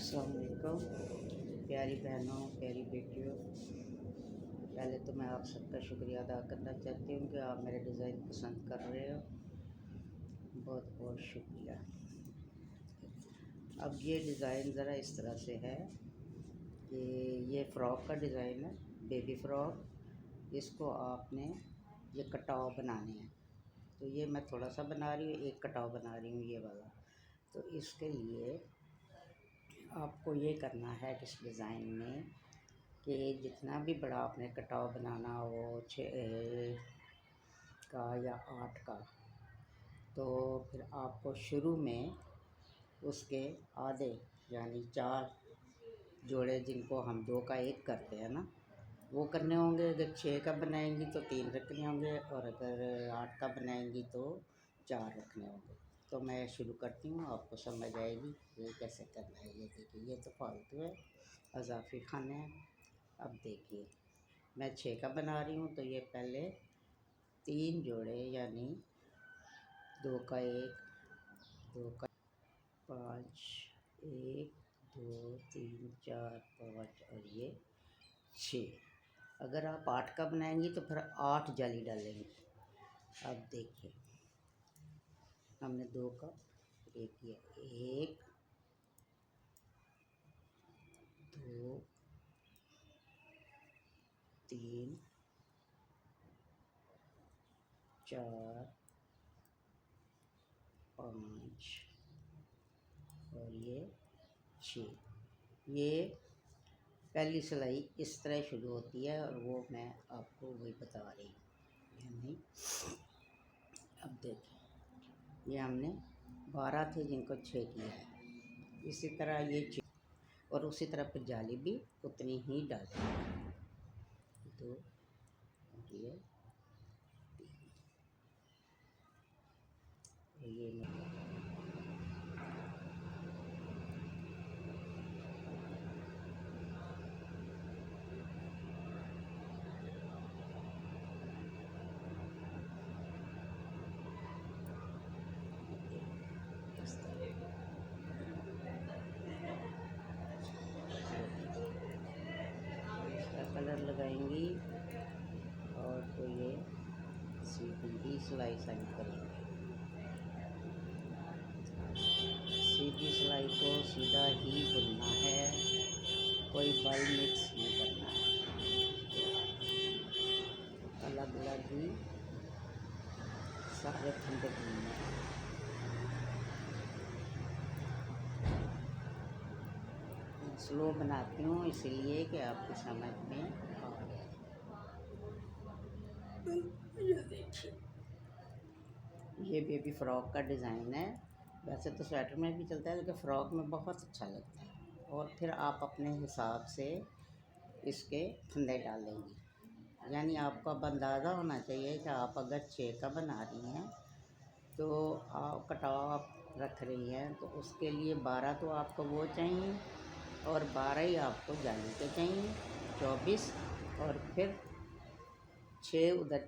अस्सलाम वालेकुम प्यारी बहनों, प्यारी बेटियों। पहले तो मैं आप सबका शुक्रिया अदा करना चाहती हूँ कि आप मेरे डिज़ाइन पसंद कर रहे हो। बहुत बहुत शुक्रिया। अब ये डिज़ाइन ज़रा इस तरह से है कि ये फ़्रॉक का डिज़ाइन है, बेबी फ़्रॉक। इसको आपने ये कटाव बनाने हैं, तो ये मैं थोड़ा सा बना रही हूँ, एक कटाव बना रही हूँ ये वाला। तो इसके लिए आपको ये करना है इस डिज़ाइन में कि जितना भी बड़ा आपने कटाव बनाना हो 6 का या 8 का, तो फिर आपको शुरू में उसके आधे यानी 4 जोड़े जिनको हम 2 का 1 करते हैं ना, वो करने होंगे। अगर 6 का बनाएंगी तो 3 रखने होंगे, और अगर 8 का बनाएंगी तो 4 रखने होंगे। तो मैं शुरू करती हूँ, आपको समझ आएगी ये कैसे करना है। ये देखिए, ये तो फालतू है, अजाफी खाने हैं। अब देखिए, मैं 6 का बना रही हूँ, तो ये पहले 3 जोड़े यानी 2 का 1, 2 का 5, 1, 2, 3, 4, 5 और ये 6। अगर आप 8 का बनाएंगी तो फिर 8 जाली डालेंगे। अब देखिए, हमने 2 का 1 किया, 1, 2, 3, 4, 5 और ये 6। ये पहली सिलाई इस तरह शुरू होती है, और वो मैं आपको वही बता रही हूँ यानी। अब देखिए, ये हमने 12 थे जिनको 6 किया है, इसी तरह ये 6 और उसी तरह फिर जाली भी उतनी ही डालेंगे। 2 और ये 3 और ये इसका कलर लगाएंगी, और तो ये सीधी ही सिलाई साइन करेंगे। सीधी सिलाई को सीधा ही बुनना है, कोई बल मिक्स नहीं करना है, अलग अलग ही सारे फंदे बुनने हैं। स्लो बनाती हूँ इसलिए कि आपकी समझ में आ जाए। ये देखिए, ये बेबी फ़्रॉक का डिज़ाइन है। वैसे तो स्वेटर में भी चलता है, लेकिन फ़्रॉक में बहुत अच्छा लगता है। और फिर आप अपने हिसाब से इसके फंदे डालेंगी, यानी आपको अब अंदाज़ा होना चाहिए कि आप अगर 6 का बना रही हैं तो आप कटाव आप रख रही हैं, तो उसके लिए 12 तो आपको वो चाहिए, और 12 ही आपको जाली के चाहिए, 24, और फिर 6 उधर।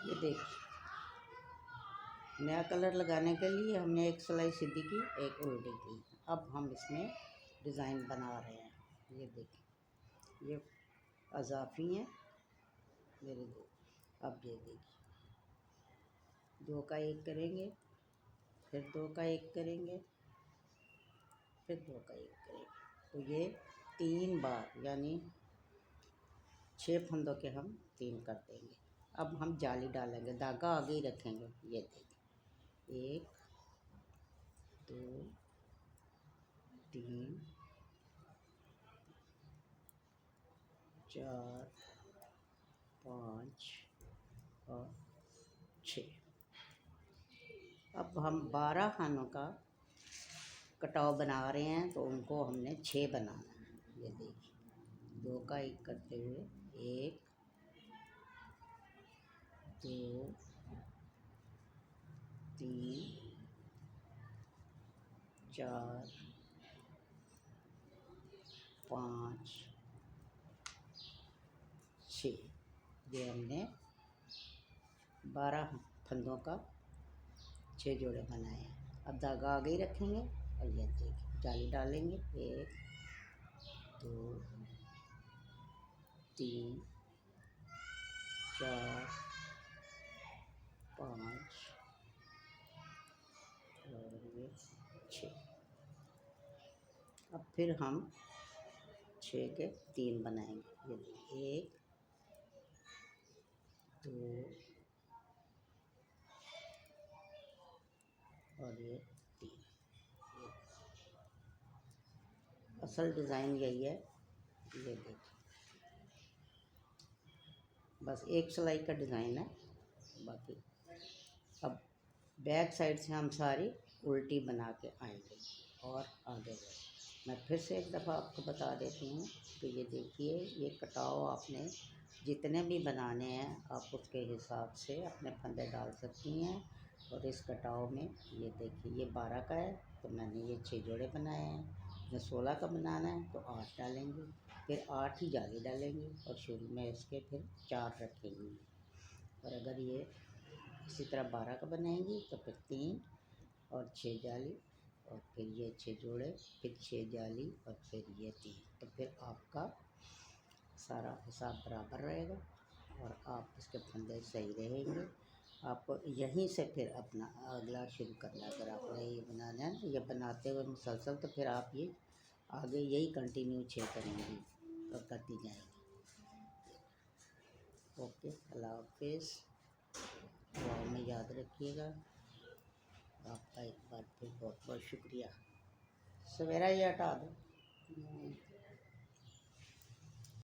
ये देखिए, नया कलर लगाने के लिए हमने एक सिलाई सीधी की, एक उल्टी की। अब हम इसमें डिज़ाइन बना रहे हैं। ये देखिए, ये अजाफी हैं मेरे 2। अब ये देखिए, 2 का 1 करेंगे, फिर 2 का 1 करेंगे, फिर 2 का 1 करेंगे। तो ये 3 बार यानी 6 फंदों के हम 3 कर देंगे। अब हम जाली डालेंगे, धागा आगे ही रखेंगे। ये देखिए, 1, 2, 3, 4 5 और 6। अब हम 12 खानों का कटाव बना रहे हैं, तो उनको हमने 6 बनाना है। ये देखिए 2 का 1 करते हुए 1 2 3 4 5 6। ये हमने 12 फंदों का 6 जोड़े बनाए हैं। अब धागा आगे ही रखेंगे और ये देखिए जाली डालेंगे 1 2 3 4 5 और ये 6। अब फिर हम 6 के 3 बनाएंगे। ये 1 2 और ये 3। असल डिज़ाइन यही है। ये देखिए बस एक सिलाई का डिज़ाइन है। बाकी अब बैक साइड से हम सारी उल्टी बना के आएंगे और आगे बढ़े। मैं फिर से एक दफ़ा आपको बता देती हूँ कि ये देखिए ये कटाव आपने जितने भी बनाने हैं आप उसके हिसाब से अपने फंदे डाल सकती हैं। और इस कटाव में ये देखिए ये 12 का है तो मैंने ये 6 जोड़े बनाए हैं। जो 16 का बनाना है तो 8 डालेंगे, फिर 8 ही जाली डालेंगे और शुरू में इसके फिर 4 रखेंगे। और अगर ये इसी तरह 12 का बनाएंगी तो फिर 3 और 6 जाली और फिर ये 6 जोड़े, फिर 6 जाली और फिर ये 3। तो फिर आपका सारा हिसाब बराबर रहेगा और आप इसके फंदे सही रहेंगे। आपको यहीं से फिर अपना अगला शुरू करना है। अगर आपने ये बनाना है तो ये बनाते हुए मुसलसल तो फिर आप ये आगे यही कंटिन्यू 6 करेंगी और करती जाएंगी। ओके, अल्लाह हाफिज़। दुआ में याद रखिएगा। आपका एक बार फिर बहुत बहुत शुक्रिया। सवेरा ये हटा दो।